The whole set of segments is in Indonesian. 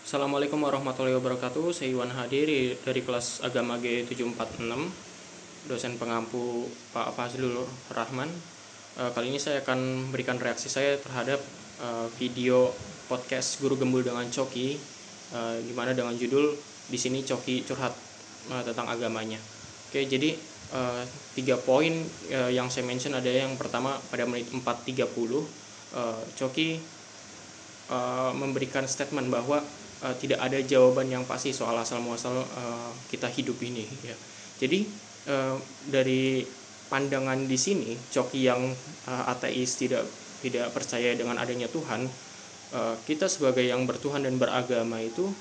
Assalamualaikum warahmatullahi wabarakatuh. Saya Iwan Hadi dari kelas Agama G746, dosen pengampu Pak Fazlul Rahman. Kali ini saya akan berikan reaksi saya terhadap video podcast Guru Gembul dengan Coki, di mana dengan judul di sini Coki curhat tentang agamanya. Oke, jadi 3 poin yang saya mention ada yang pertama pada menit 4.30, Coki memberikan statement bahwa tidak ada jawaban yang pasti soal asal muasal kita hidup ini ya. Jadi dari pandangan di sini Coki yang ateis, tidak percaya dengan adanya Tuhan, kita sebagai yang bertuhan dan beragama itu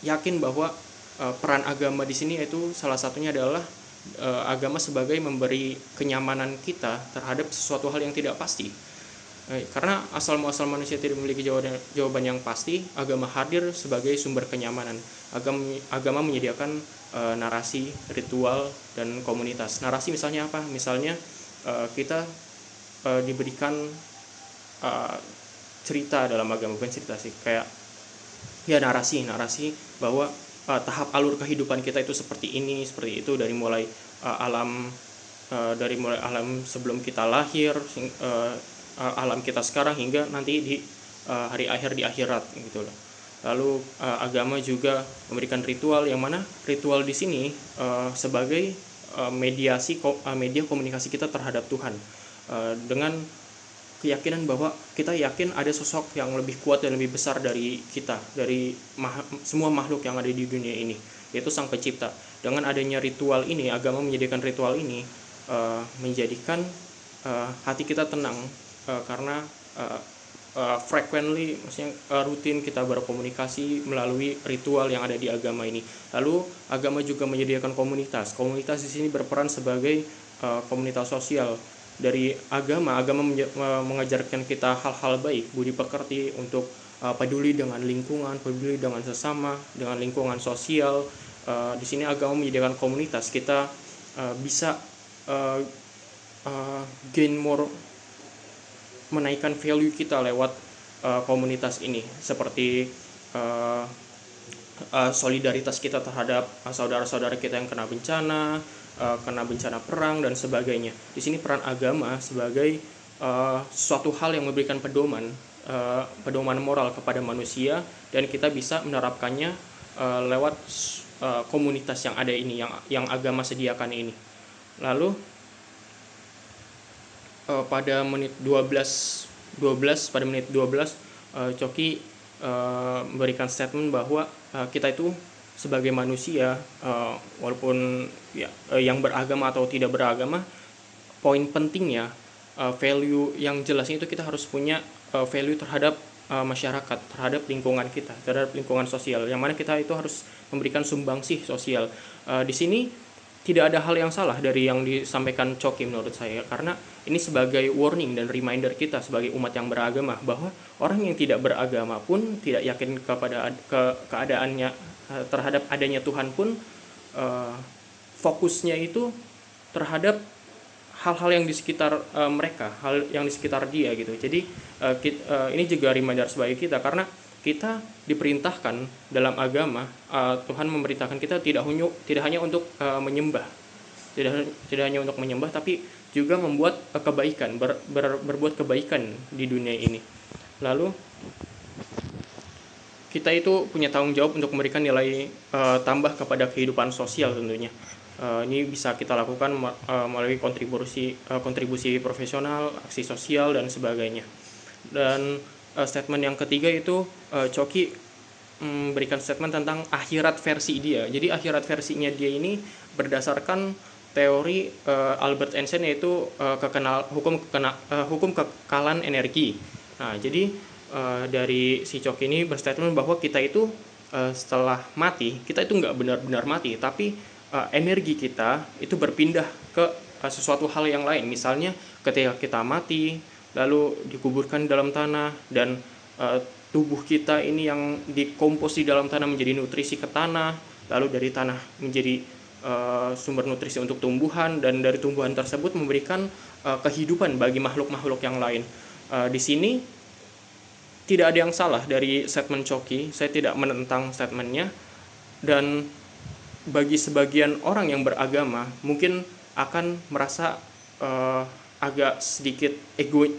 yakin bahwa peran agama di sini itu salah satunya adalah agama sebagai memberi kenyamanan kita terhadap sesuatu hal yang tidak pasti. Karena asal muasal manusia tidak memiliki jawaban yang pasti, agama hadir sebagai sumber kenyamanan. Agama menyediakan narasi, ritual, dan komunitas. Narasi misalnya apa? Misalnya kita diberikan cerita dalam agama, bukan cerita sih, kayak ya narasi bahwa tahap alur kehidupan kita itu seperti ini, seperti itu, dari mulai alam sebelum kita lahir, alam kita sekarang hingga nanti di hari akhir di akhirat gitu loh. Lalu agama juga memberikan ritual, yang mana ritual di sini sebagai media komunikasi kita terhadap Tuhan, dengan keyakinan bahwa kita yakin ada sosok yang lebih kuat dan lebih besar dari kita, dari semua makhluk yang ada di dunia ini, yaitu Sang Pencipta. Dengan adanya ritual ini, agama menyediakan ritual ini menjadikan hati kita tenang, karena frequently, maksudnya rutin kita berkomunikasi melalui ritual yang ada di agama ini. Lalu agama juga menyediakan komunitas. Komunitas di sini berperan sebagai komunitas sosial. Dari agama mengajarkan kita hal-hal baik, budi pekerti, untuk peduli dengan lingkungan, peduli dengan sesama, dengan lingkungan sosial. Di sini agama menyediakan komunitas. Kita bisa gain more, menaikkan value kita lewat komunitas ini, seperti solidaritas kita terhadap saudara-saudara kita yang kena bencana perang dan sebagainya. Di sini peran agama sebagai suatu hal yang memberikan pedoman moral kepada manusia, dan kita bisa menerapkannya lewat komunitas yang ada ini, yang agama sediakan ini. Lalu pada menit 12 Coki memberikan statement bahwa kita itu sebagai manusia, walaupun yang beragama atau tidak beragama, poin pentingnya, value yang jelasnya itu kita harus punya value terhadap masyarakat, terhadap lingkungan kita, terhadap lingkungan sosial, yang mana kita itu harus memberikan sumbangsih sosial. Di sini tidak ada hal yang salah dari yang disampaikan Coki menurut saya, karena ini sebagai warning dan reminder kita sebagai umat yang beragama, bahwa orang yang tidak beragama pun, tidak yakin kepada keadaannya, terhadap adanya Tuhan pun, fokusnya itu terhadap hal-hal yang di sekitar mereka, hal yang di sekitar dia gitu. Jadi ini juga reminder sebagai kita, karena kita diperintahkan dalam agama, Tuhan memerintahkan kita tidak hanya untuk menyembah, tidak hanya untuk menyembah, tapi juga membuat kebaikan, berbuat kebaikan di dunia ini. Lalu kita itu punya tanggung jawab untuk memberikan nilai tambah kepada kehidupan sosial tentunya. Ini bisa kita lakukan melalui kontribusi profesional, aksi sosial, dan sebagainya. Dan statement yang ketiga itu Coki memberikan statement tentang akhirat versi dia. Jadi akhirat versinya dia ini berdasarkan teori Albert Einstein, yaitu hukum kekekalan energi. Nah, jadi dari si Coki ini berstatement bahwa kita itu setelah mati, kita itu nggak benar-benar mati, tapi energi kita itu berpindah ke sesuatu hal yang lain. Misalnya ketika kita mati, lalu dikuburkan dalam tanah, dan tubuh kita ini yang dikompos di dalam tanah menjadi nutrisi ke tanah, lalu dari tanah menjadi sumber nutrisi untuk tumbuhan, dan dari tumbuhan tersebut memberikan kehidupan bagi makhluk-makhluk yang lain. Di sini tidak ada yang salah dari statement Coki, saya tidak menentang statementnya. Dan bagi sebagian orang yang beragama mungkin akan merasa agak sedikit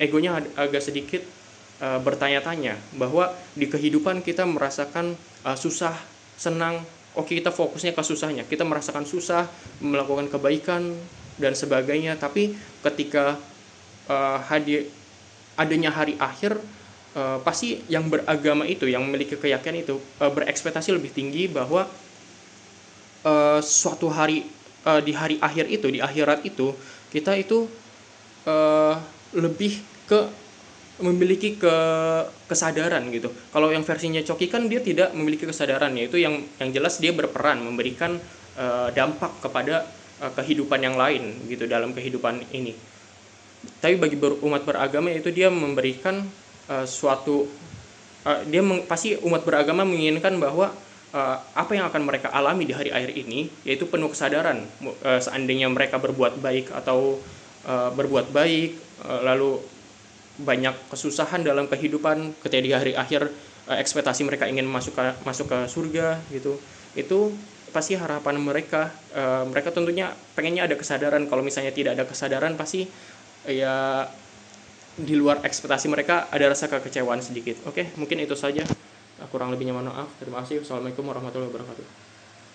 egonya agak sedikit bertanya-tanya bahwa di kehidupan kita merasakan susah, senang, oke kita fokusnya ke susahnya, kita merasakan susah, melakukan kebaikan dan sebagainya, tapi ketika adanya hari akhir, pasti yang beragama itu, yang memiliki keyakinan itu berekspektasi lebih tinggi bahwa suatu hari, di hari akhir itu, di akhirat itu, kita itu lebih ke memiliki kesadaran gitu. Kalau yang versinya Coki kan dia tidak memiliki kesadaran, yaitu yang jelas dia berperan memberikan dampak kepada kehidupan yang lain gitu dalam kehidupan ini. Tapi bagi umat beragama itu dia memberikan suatu pasti umat beragama menginginkan bahwa apa yang akan mereka alami di hari akhir ini yaitu penuh kesadaran. Seandainya mereka berbuat baik atau berbuat baik, lalu banyak kesusahan dalam kehidupan, ketika di hari akhir ekspektasi mereka ingin masuk ke surga gitu, itu pasti harapan mereka. Mereka tentunya pengennya ada kesadaran. Kalau misalnya tidak ada kesadaran, pasti ya di luar ekspektasi mereka, ada rasa kekecewaan sedikit. Oke, mungkin itu saja. Kurang lebihnya mohon maaf. Terima kasih. Wassalamualaikum warahmatullahi wabarakatuh.